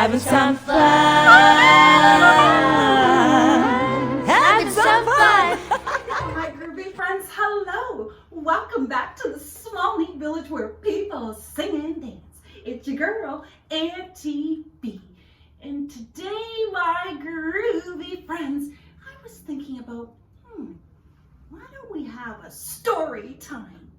having some fun. Having some fun. My groovy friends, hello. Welcome back to the small neat village where people sing and dance. It's your girl, Aunty B. And today, my groovy friends, I was thinking about, why don't we have a story time?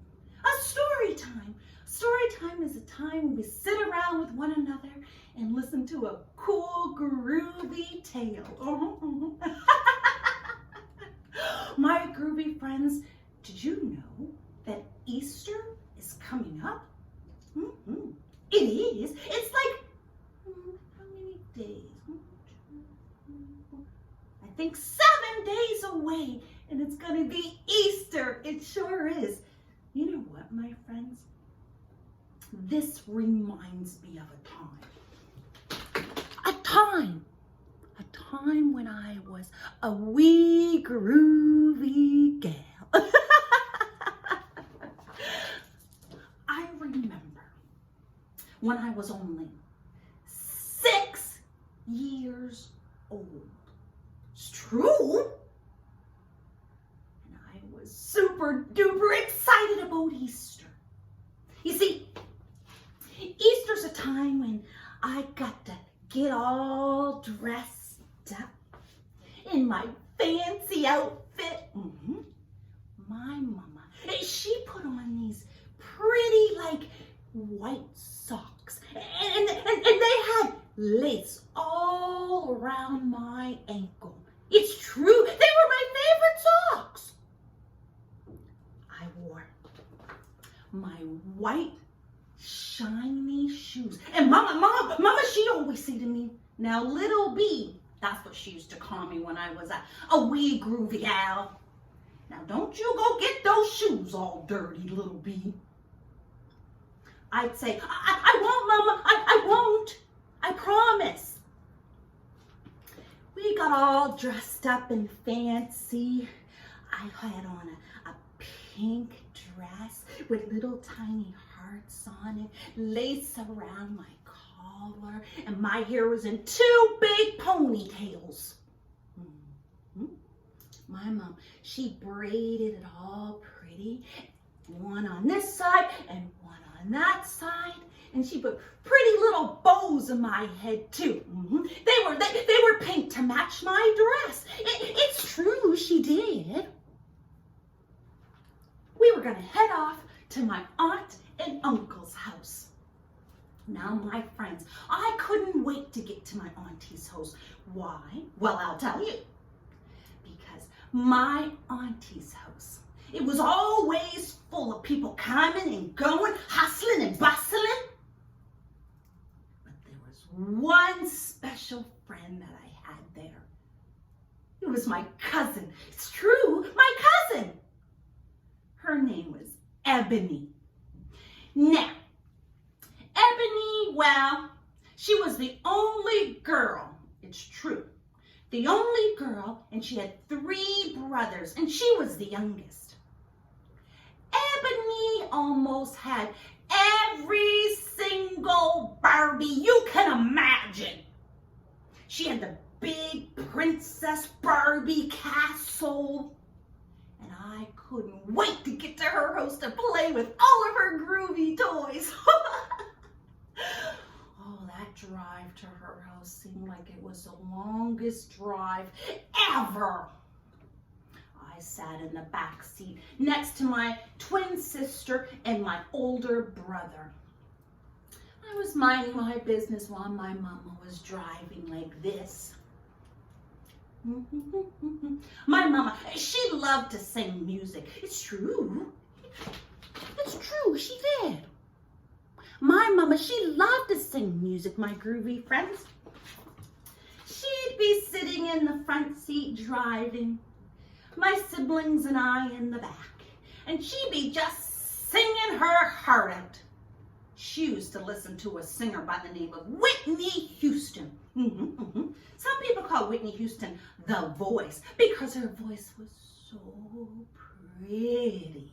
A story time. Story time is a time when we sit around with one another and listen to a cool, groovy tale. My groovy friends, did you know that Easter is coming up? It is. It's like, how many days? I think 7 days away, and it's going to be Easter. It sure is. You know what, my friends? This reminds me of a time when I was a wee groovy gal. I remember when I was only 6 years old. It's true. And I was super duper excited about Easter. You see, Easter's a time when I got to get all dressed up in my fancy outfit. My mama, she put on these pretty like white socks and they had lace all around my ankle. It's true, they were my favorite socks. I wore my white shiny shoes. And mama, she'd always say to me, now little B, that's what she used to call me when I was a wee groovy gal. Now don't you go get those shoes all dirty, little B. I'd say, I won't, mama, I won't. I promise. We got all dressed up and fancy. I had on a pink dress with little tiny hearts on it, lace around my collar, and my hair was in 2 big ponytails. My mom, she braided it all pretty, one on this side and one on that side, and she put pretty little bows in my head too. They were pink to match my dress. It's true, she did. We were going to head off to my aunt and uncle's house. Now, my friends, I couldn't wait to get to my auntie's house. Why? Well, I'll tell you. Because my auntie's house, it was always full of people coming and going, hustling and bustling. But there was one special friend that I had there. It was my cousin. It's true, my cousin. Her name was Ebony. Now, Ebony, well, she was the only girl, it's true, the only girl, and she had 3 brothers, and she was the youngest. Ebony almost had every single Barbie you can imagine. She had the big Princess Barbie castle. And I couldn't wait to get to her house to play with all of her groovy toys. Oh, that drive to her house seemed like it was the longest drive ever. I sat in the back seat next to my twin sister and my older brother. I was minding my business while my mama was driving like this. My mama, she loved to sing music. It's true. It's true, she did. My mama, she loved to sing music, my groovy friends. She'd be sitting in the front seat driving, my siblings and I in the back, and she'd be just singing her heart out. She used to listen to a singer by the name of Whitney Houston. Some people call Whitney Houston the voice because her voice was so pretty.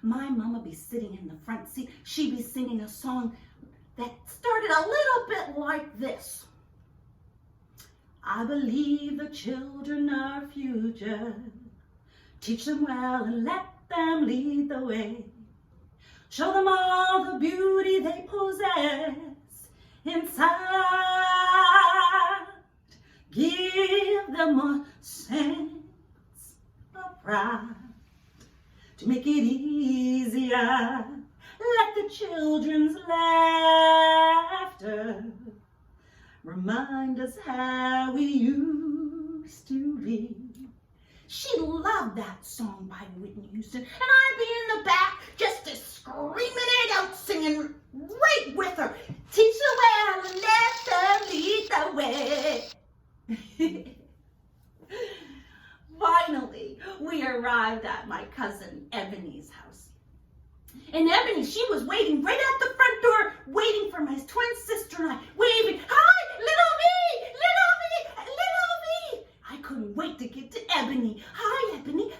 My mama be sitting in the front seat. She'd be singing a song that started a little bit like this. I believe the children are our future. Teach them well and let them lead the way. Show them all the beauty they possess inside. Give them a sense of pride to make it easier. Let the children's laughter remind us how we used to be. She loved that song by Whitney Houston, and I'd be in the back just screaming it out, singing right with her. Teach the well and let them lead the way. Finally, we arrived at my cousin Ebony's house. And Ebony, she was waiting right at the front door, waiting for my twin sister and I, waving, "Hi, little me, little me, little me." I couldn't wait to get to Ebony. "Hi, Ebony.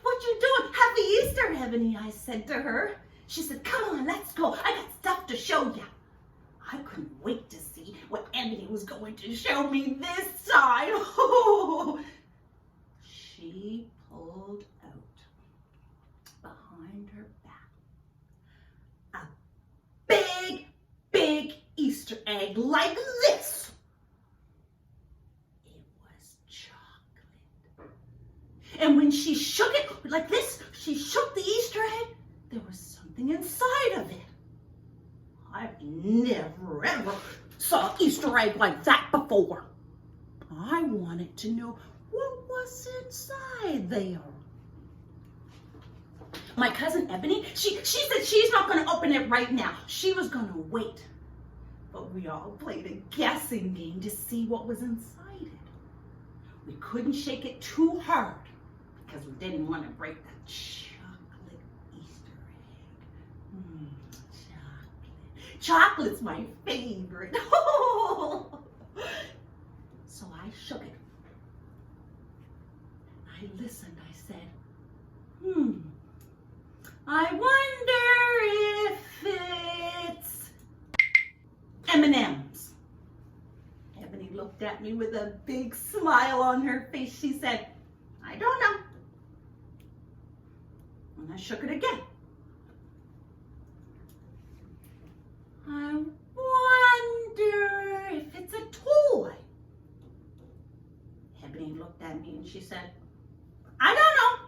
What you doing? Happy Easter, Ebony," I said to her. She said, "Come on, let's go. I got stuff to show you." I couldn't wait to see what Ebony was going to show me this time. She pulled out behind her back a big, big Easter egg like this. It was chocolate. And when she shook it like this, she shook the Easter egg, there was something inside of it. I've never ever saw an Easter egg like that before. I wanted to know what was inside there. My cousin Ebony, she said she's not going to open it right now. She was going to wait. But we all played a guessing game to see what was inside it. We couldn't shake it too hard because we didn't want to break the chocolate Easter egg. Chocolate. Chocolate's my favorite. So I shook it. I listened. I said, I wonder if it's M&M's. Ebony looked at me with a big smile on her face. She said, I don't know. And I shook it again. I wonder if it's a toy. Ebony looked at me and she said, I don't know.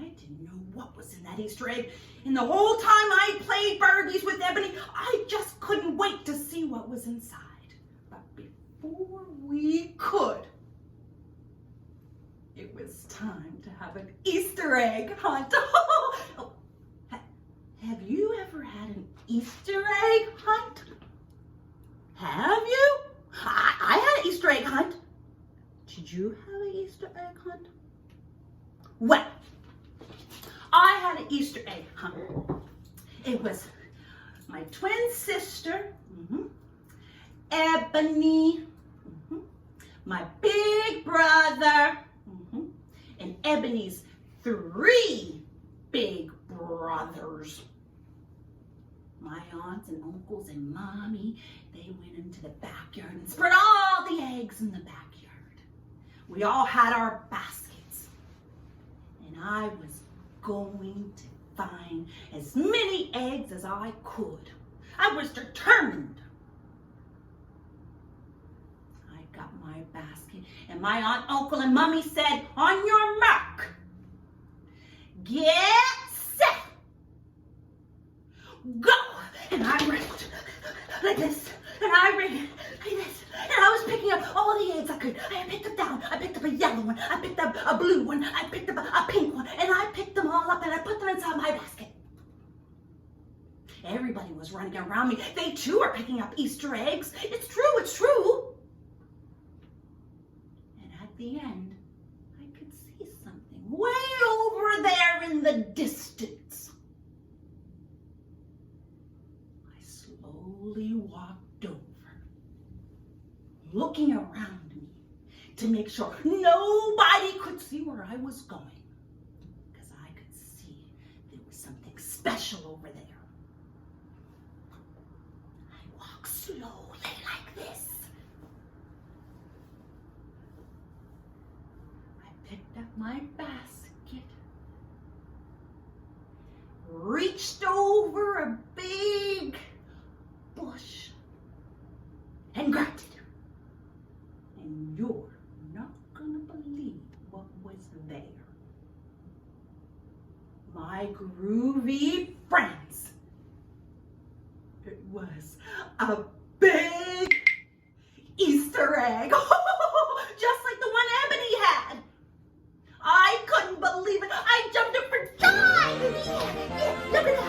I didn't know what was in that Easter egg. And the whole time I played Barbies with Ebony, I just couldn't wait to see what was inside. But before we could, it was time to have an Easter egg hunt. Have you ever had an Easter egg hunt? Have you? I had an Easter egg hunt. Did you have an Easter egg hunt? Well, I had an Easter egg hunt. It was my twin sister, Ebony, my big brother, and Ebony's 3 big brothers. My aunts and uncles and mommy, they went into the backyard and spread all the eggs in the backyard. We all had our baskets, and I was going to find as many eggs as I could. I was determined. I got my basket, and my aunt, uncle, and mommy said, on your mark, get set, go. And I ran like this, and I ran like this, and I was picking up all the eggs I could. I picked them down. I picked up a yellow one. I picked up a blue one. I picked up a pink one, and I picked them all up, and I put them inside my basket. Everybody was running around me. They too are picking up Easter eggs. It's true, it's true. And at the end, I could see something way over there in the distance. I slowly walked over, looking around me to make sure nobody could see where I was going, because I could see there was something special over there. slowly like this. I picked up my basket, reached over a big bush, and grabbed it. And you're not gonna believe what was there. My groovy friends. It was a big Easter egg, just like the one Ebony had. I couldn't believe it. I jumped up for joy. Look at that.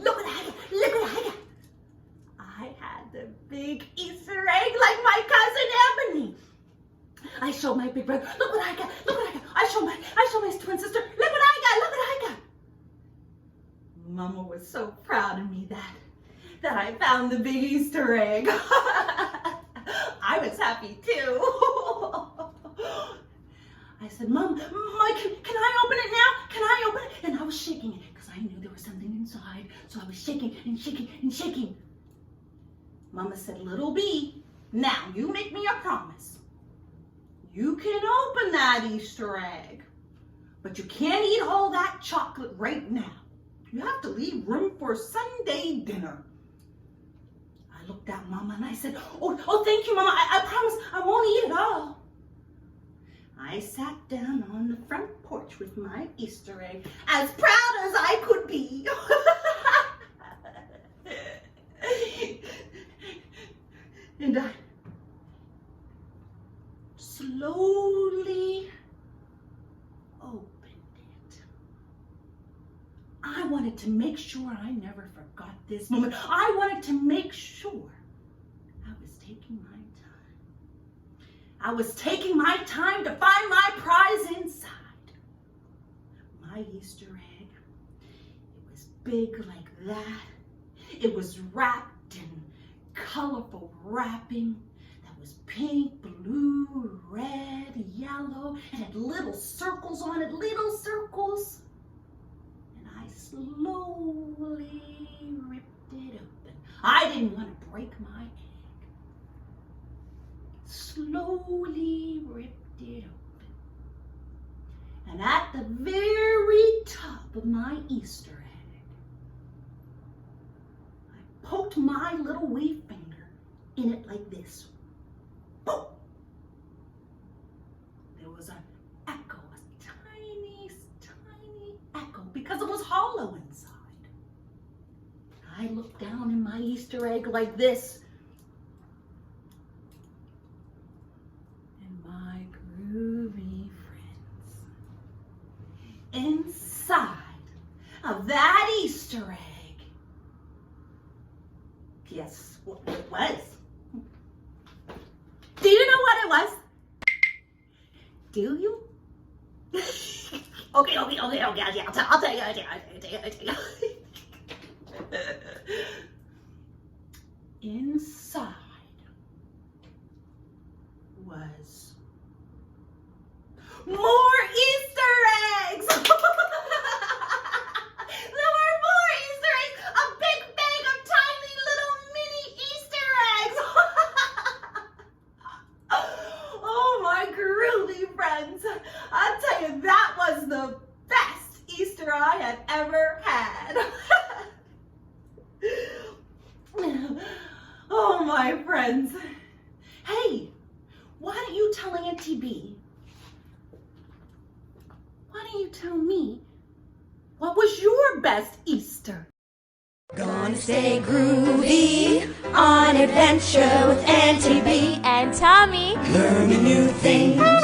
Look at that. Look at that. I had the big Easter egg like my cousin Ebony. I showed my big brother, look what I got, look what I got. I showed my twin sister, look what I got, look what I got. Mama was so proud of me that I found the big Easter egg. I was happy too. I said, Mom, can I open it now? Can I open it? And I was shaking it because I knew there was something inside. So I was shaking and shaking and shaking. Mama said, little B, now you make me a promise. You can open that Easter egg, but you can't eat all that chocolate right now. You have to leave room for Sunday dinner. I looked at Mama and I said, oh, thank you, Mama. I promise I won't eat it all. I sat down on the front porch with my Easter egg, as proud as I could be. And I slowly opened it. I wanted to make sure I never forgot this moment. I wanted to make sure I was taking my time. I was taking my time to find my prize inside. My Easter egg, it was big like that. It was wrapped in colorful wrapping. Was pink, blue, red, yellow, and had little circles on it, little circles. And I slowly ripped it open. I didn't want to break my egg. Slowly ripped it open. And at the very top of my Easter egg, I poked my little wee finger in it like this. Boom! There was an echo, a tiny, tiny echo, because it was hollow inside. I looked down in my Easter egg like this. And my groovy friends, inside of that Easter egg, guess what it was? Do you know what it was? Do you? Okay, I'll tell you. Inside was more Easter eggs! There were more Easter eggs! A big bag of tiny little mini Easter eggs! Oh, my groovy friends. I'll tell you, that was the best Easter I had ever had. Oh, my friends. Hey, why don't you tell Aunty B? Why don't you tell me, what was your best Easter? Gonna stay groovy on adventure with Aunty B and Tommy. learning new things.